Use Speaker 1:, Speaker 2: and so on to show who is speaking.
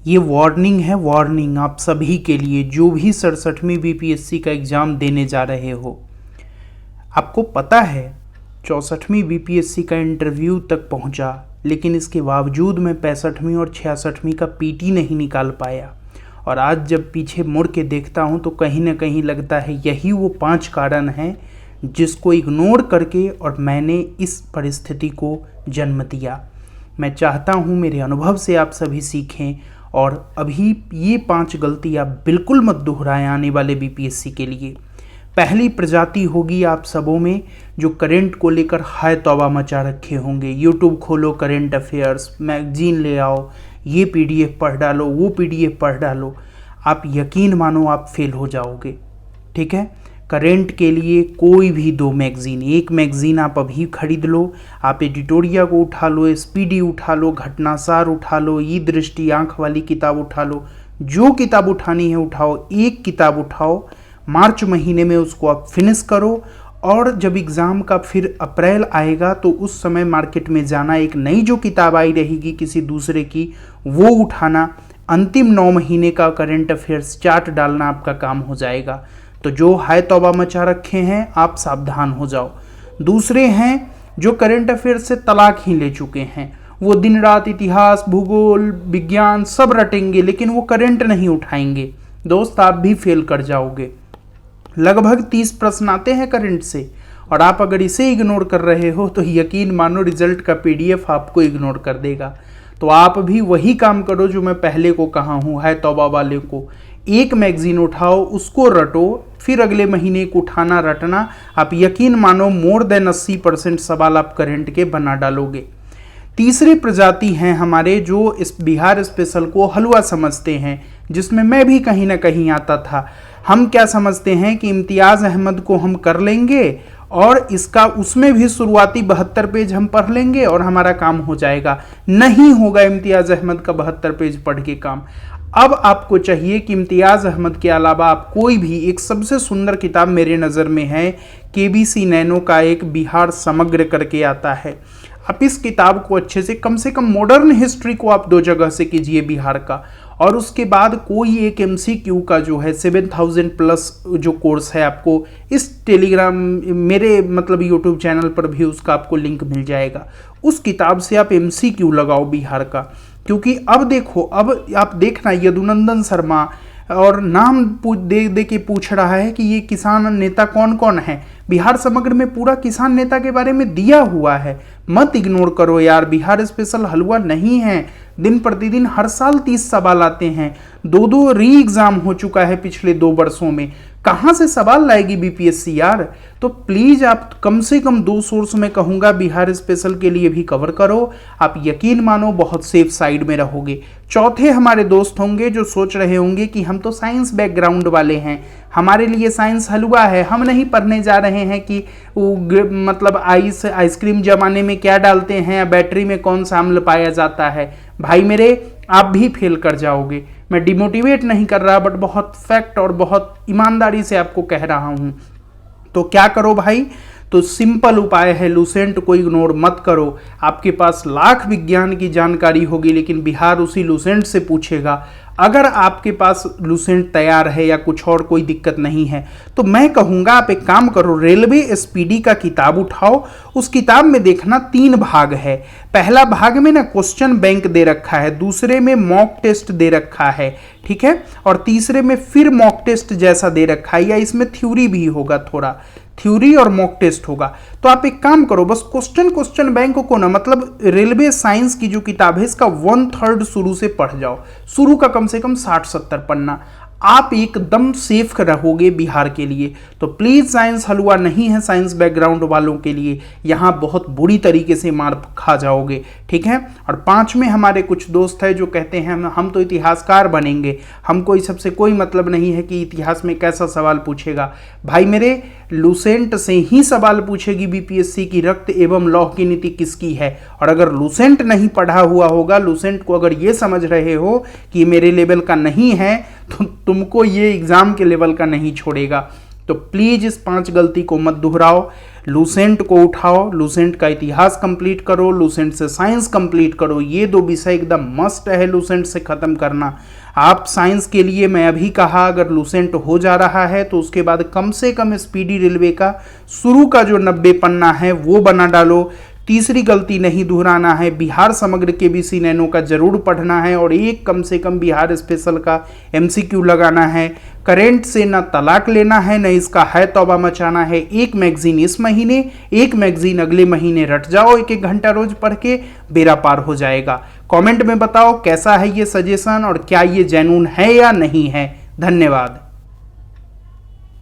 Speaker 1: ये वार्निंग है, वार्निंग आप सभी के लिए जो भी 67वीं बीपीएससी का एग्ज़ाम देने जा रहे हो। आपको पता है 64वीं बीपीएससी का इंटरव्यू तक पहुंचा, लेकिन इसके बावजूद मैं 65वीं और 66वीं का पीटी नहीं निकाल पाया। और आज जब पीछे मुड़ के देखता हूं तो कहीं ना कहीं लगता है यही वो 5 कारण हैं जिसको इग्नोर करके और मैंने इस परिस्थिति को जन्म दिया। मैं चाहता हूं मेरे अनुभव से आप सभी सीखें और अभी ये 5 गलती आप बिल्कुल मत दोहराएं आने वाले बीपीएससी के लिए। पहली प्रजाति होगी आप सबों में जो करंट को लेकर हाय तौबा मचा रखे होंगे। यूट्यूब खोलो, करंट अफेयर्स मैगजीन ले आओ, ये पीडीएफ पढ़ डालो, वो पीडीएफ पढ़ डालो। आप यकीन मानो आप फेल हो जाओगे। ठीक है, करंट के लिए कोई भी 2 मैगजीन, एक मैगजीन आप अभी खरीद लो। आप एडिटोरिया को उठा लो, एसपीडी उठा लो, घटनासार उठा लो, ई दृष्टि आँख वाली किताब उठा लो, जो किताब उठानी है उठाओ। एक किताब उठाओ, मार्च महीने में उसको आप फिनिश करो और जब एग्ज़ाम का फिर अप्रैल आएगा तो उस समय मार्केट में जाना, एक नई जो किताब आई रहेगी किसी दूसरे की वो उठाना। अंतिम 9 महीने का करंट अफेयर्स चार्ट डालना आपका काम हो जाएगा। तो जो हाय तौबा मचा रखे हैं आप सावधान हो जाओ। दूसरे हैं जो करंट अफेयर्स से तलाक ही ले चुके हैं, वो दिन रात इतिहास, भूगोल, विज्ञान सब रटेंगे लेकिन वो करंट नहीं उठाएंगे। दोस्त आप भी फेल कर जाओगे। लगभग 30 प्रश्न आते हैं करंट से और आप अगर इसे इग्नोर कर रहे हो तो यकीन मानो रिजल्ट का पीडीएफ आपको इग्नोर कर देगा। तो आप भी वही काम करो जो मैं पहले को कहा हूँ, है तौबा वाले को। एक मैगजीन उठाओ, उसको रटो, फिर अगले महीने को उठाना रटना। आप यकीन मानो मोर देन 80% सवाल आप करंट के बना डालोगे। तीसरी प्रजाति हैं हमारे जो इस बिहार स्पेशल को हलवा समझते हैं, जिसमें मैं भी कहीं ना कहीं आता था। हम क्या समझते हैं कि इम्तियाज़ अहमद को हम कर लेंगे और इसका उसमें भी शुरुआती 72 पेज हम पढ़ लेंगे और हमारा काम हो जाएगा। नहीं होगा इम्तियाज़ अहमद का 72 पेज पढ़ के काम। अब आपको चाहिए कि इम्तियाज़ अहमद के अलावा आप कोई भी एक सबसे सुंदर किताब मेरे नज़र में है, केबीसी नैनो का एक बिहार समग्र करके आता है। आप इस किताब को अच्छे से कम मॉडर्न हिस्ट्री को आप 2 जगह से कीजिए बिहार का, और उसके बाद कोई एक एमसीक्यू का जो है 7000 प्लस जो कोर्स है आपको इस टेलीग्राम मेरे मतलब यूट्यूब चैनल पर भी उसका आपको लिंक मिल जाएगा। उस किताब से आप एमसीक्यू लगाओ बिहार का, क्योंकि अब देखो, अब आप देखना यदुनंदन शर्मा और नाम दे दे के पूछ रहा है कि ये किसान नेता कौन कौन है। बिहार समग्र में पूरा किसान नेता के बारे में दिया हुआ है। मत इग्नोर करो यार, बिहार स्पेशल हलवा नहीं है। दिन प्रतिदिन हर साल 30 सवाल आते हैं, 2 री एग्जाम हो चुका है पिछले 2 वर्षों में। कहाँ से सवाल लाएगी बीपीएससी यार। तो प्लीज़ आप कम से कम 2 सोर्स में कहूँगा बिहार स्पेशल के लिए भी कवर करो। आप यकीन मानो बहुत सेफ साइड में रहोगे। चौथे हमारे दोस्त होंगे जो सोच रहे होंगे कि हम तो साइंस बैकग्राउंड वाले हैं, हमारे लिए साइंस हलवा है, हम नहीं पढ़ने जा रहे हैं कि मतलब आइसक्रीम जमाने में क्या डालते हैं या बैटरी में कौन सा अम्ल पाया जाता है। भाई मेरे, आप भी फेल कर जाओगे। मैं डिमोटिवेट नहीं कर रहा, बट बहुत फैक्ट और बहुत ईमानदारी से आपको कह रहा हूँ। तो क्या करो भाई, तो सिंपल उपाय है, लूसेंट को इग्नोर मत करो। आपके पास लाख विज्ञान की जानकारी होगी लेकिन बिहार उसी लूसेंट से पूछेगा। अगर आपके पास लूसेंट तैयार है या कुछ और कोई दिक्कत नहीं है तो मैं कहूँगा आप एक काम करो, रेलवे एसपीडी का किताब उठाओ। उस किताब में देखना 3 भाग है। पहला भाग में ना क्वेश्चन बैंक दे रखा है, दूसरे में मॉक टेस्ट दे रखा है, ठीक है, और तीसरे में फिर मॉक टेस्ट जैसा दे रखा है, या इसमें थ्योरी भी होगा, थोड़ा थ्योरी और मॉक टेस्ट होगा। तो आप एक काम करो, बस क्वेश्चन बैंक को ना, मतलब रेलवे साइंस की जो किताब है इसका 1/3 शुरू से पढ़ जाओ। शुरू का कम से कम 60-70 पन्ना, आप एकदम सेफ रहोगे बिहार के लिए। तो प्लीज़ साइंस हलवा नहीं है साइंस बैकग्राउंड वालों के लिए, यहाँ बहुत बुरी तरीके से मार खा जाओगे, ठीक है। और 5 में हमारे कुछ दोस्त हैं जो कहते हैं हम तो इतिहासकार बनेंगे, हमको इस सबसे कोई मतलब नहीं है कि इतिहास में कैसा सवाल पूछेगा। भाई मेरे, लूसेंट से ही सवाल पूछेगी बीपीएससी की रक्त एवं लौह की नीति किसकी है। और अगर लूसेंट नहीं पढ़ा हुआ होगा, लूसेंट को अगर ये समझ रहे हो कि मेरे लेवल का नहीं है, तो तुमको ये एग्जाम के लेवल का नहीं छोड़ेगा। तो प्लीज इस 5 गलती को मत दोहराओ। लूसेंट को उठाओ, लूसेंट का इतिहास कंप्लीट करो, लूसेंट से साइंस कंप्लीट करो। ये 2 विषय एकदम मस्ट है लूसेंट से खत्म करना। आप साइंस के लिए मैं अभी कहा अगर लूसेंट हो जा रहा है तो उसके बाद कम से कम स्पीडी रेलवे का शुरू का जो 90 पन्ना है वो बना डालो। तीसरी गलती नहीं दोहराना है, बिहार समग्र के बीसी नैनो का जरूर पढ़ना है और एक कम से कम बिहार स्पेशल का एमसीक्यू लगाना है। करेंट से ना तलाक लेना है, न इसका है तौबा मचाना है। एक मैगजीन इस महीने, एक मैगजीन अगले महीने रट जाओ, 1-1 घंटा रोज पढ़ के बेड़ा पार हो जाएगा। कमेंट में बताओ कैसा है ये सजेशन और क्या ये जेन्युइन है या नहीं है। धन्यवाद।